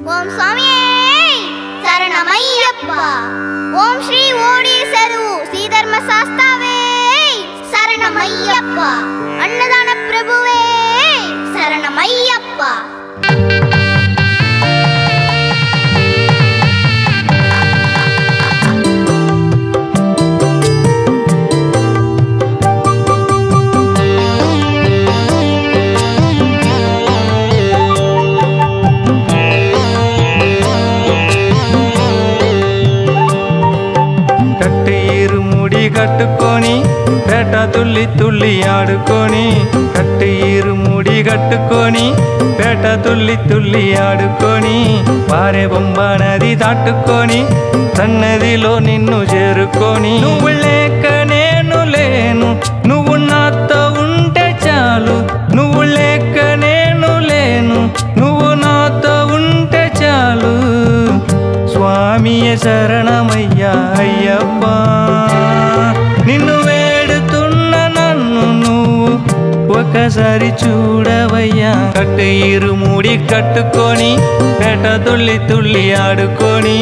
ఓం స్వామి శరణమయ్యప్ప. ఓం శ్రీ ఓడీసరు శ్రీధర్మ శాస్త్రవే శరణమయ్యప్ప. అన్నదాన ప్రభువే శరణమయ్యప్ప. కట్టుకొని పేట తుల్లి తుల్లి ఆడుకొని కట్టు ముడి కట్టుకొని పేట తుల్లి తుల్లి ఆడుకొని పారే బొమ్మ నది దాటుకొని సన్నదిలో నిన్ను చేరుకొని నువ్వు లేక నేను లేను, నువ్వు నాతో ఉంటే చాలు. నువ్వు లేక నేను లేను, నువ్వు నాతో ఉంటే చాలు. స్వామియే శరణమయ్యా అయ్యప్ప. నిన్ను వేడుతున్న నన్ను నువ్వు ఒకసారి చూడవయ్యా. కట్టు ముడి కట్టుకొని పేట తుల్లి తుల్లి ఆడుకొని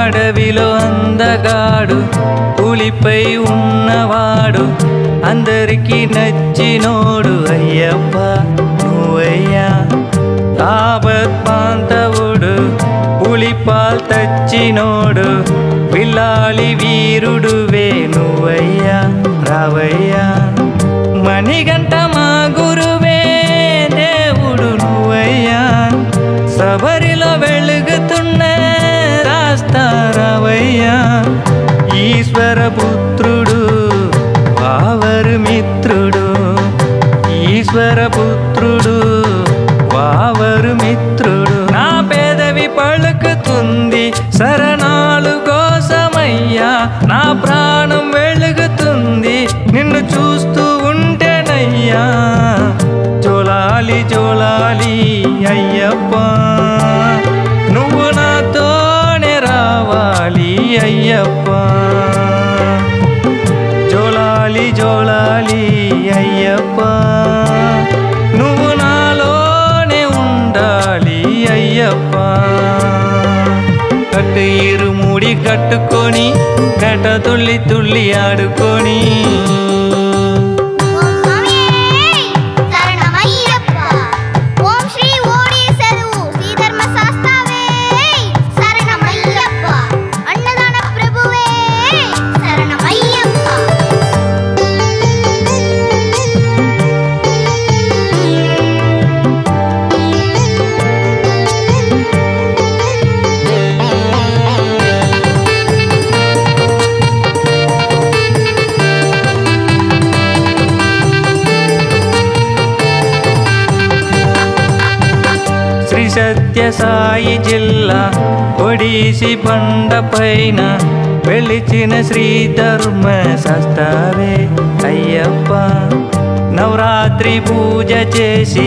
అడవిలో అందగాడు పులిపై ఉన్నవాడు అందరికీ నచ్చినోడు అయ్యప్ప నువ్వయ్యా. ఆపద్బాంధవుడు పులిపాల్ తెచ్చినోడు పిల్లాలి వీరుడువే నువ్వయ్యా రావయ్యా. మణిగంట మా గురువే దేవుడు నువ్వయ్యా. శబరిలో వెలుగుతున్న రావయ్యా. ఈశ్వర పుత్రుడు వావరు మిత్రుడు, ఈశ్వర పుత్రుడు వావరు మిత్రుడు. నా పెదవి పలుకుతుంది శరణాలు కోసమయ్యా. నా ప్రాణం వెలుగుతుంది నిన్ను చూస్తూ ఉంటేనయ్యా. జోలాలి జోలాలి అయ్యప్ప, నువ్వు నాతోనే రావాలి అయ్యప్ప. జోలాలి జోలాలి అయ్యప్ప, నువ్వు నాలోనే ఉండాలి అయ్యప్ప. కట్టు ముడి కట్టుకొని పేట తుల్లి తుల్లి ఆడుకొని సత్య సాయి జిల్లా ఒడిసి బండ పైన వెలిచిన శ్రీధర్మ శాస్త్రవే అయ్యప్ప. నవరాత్రి పూజ చేసి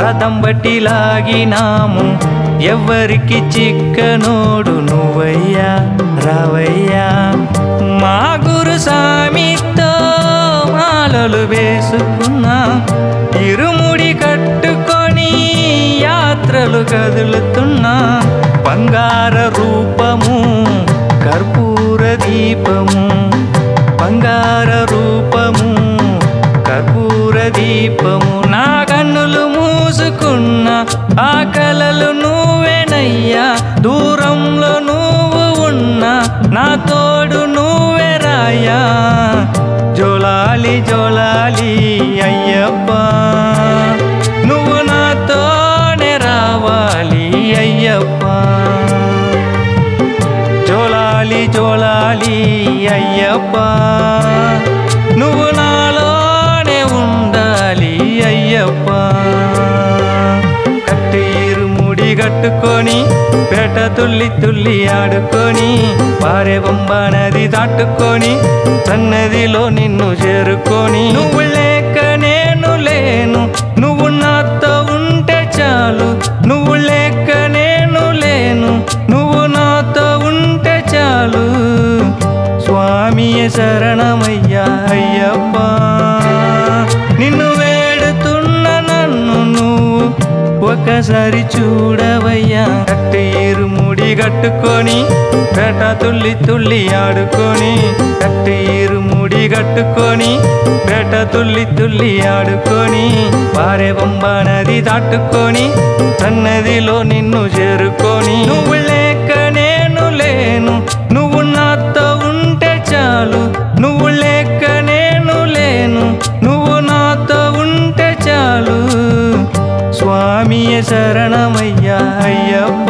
రథం బట్టి లాగినాము, ఎవ్వరికి చిక్కనోడు నువ్వయ్యా రావయ్యా. మా గురు స్వామితో మాలలు వేసుకున్నా, ఇరుముడి కట్టుకొని యాత్రలు కదులుతున్నా. బంగార రూపము కర్పూర దీపము, బంగార రూపము కర్పూర దీపము. నా కన్నులు మూసుకున్న ఆ కలలు నువ్వేనయ్యా. దూరంలో నువ్వు ఉన్నా నా తోడు నువ్వే రాయా. జోలాలి జోలాలి అయ్యప్ప, నువ్వు నాతోనే రావాలి అయ్యప్ప. జోలాలి జోలాలి అయ్యప్ప, నువ్వు నాలోనే ఉండాలి అయ్యప్ప. కట్టు ముడి కట్టుకొని పేట తుల్లి తుల్లి ఆడుకొని పారే బొమ్మ నది దాటుకొని సన్నదిలో నిన్ను చేరుకొని నువ్వు శరణమయ్యా అయ్యప్ప నిన్ను వేడుతున్న నన్ను నువ్వు ఒకసారి చూడవయ్యా కట్టి ఇరుముడి కట్టుకొని పేట తుల్లి తుల్లి ఆడుకొని కట్టి ఇరుముడి కట్టుకొని పేట తుల్లి తుల్లి ఆడుకొని పారే పంబ నది దాటుకొని సన్నదిలో నిన్ను చేరుకొని నువ్వు లేక నేను లేను నువ్వు నాతో ఉంటే చాలు నువ్వు లేక నేను లేను నువ్వు నాతో ఉంటే చాలు స్వామియే శరణమయ్యా అయ్యప్ప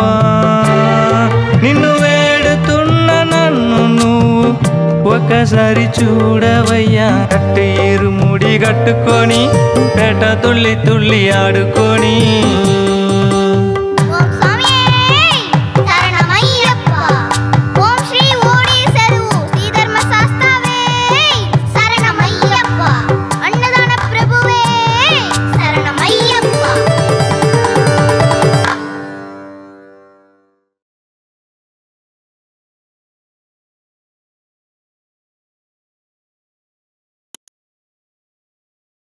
నిన్ను వేడుతున్న నన్ను నువ్వు ఒకసారి చూడవయ్యా కట్టి ఇరుముడి కట్టుకొని పేట తుల్లి తుల్లి ఆడుకొని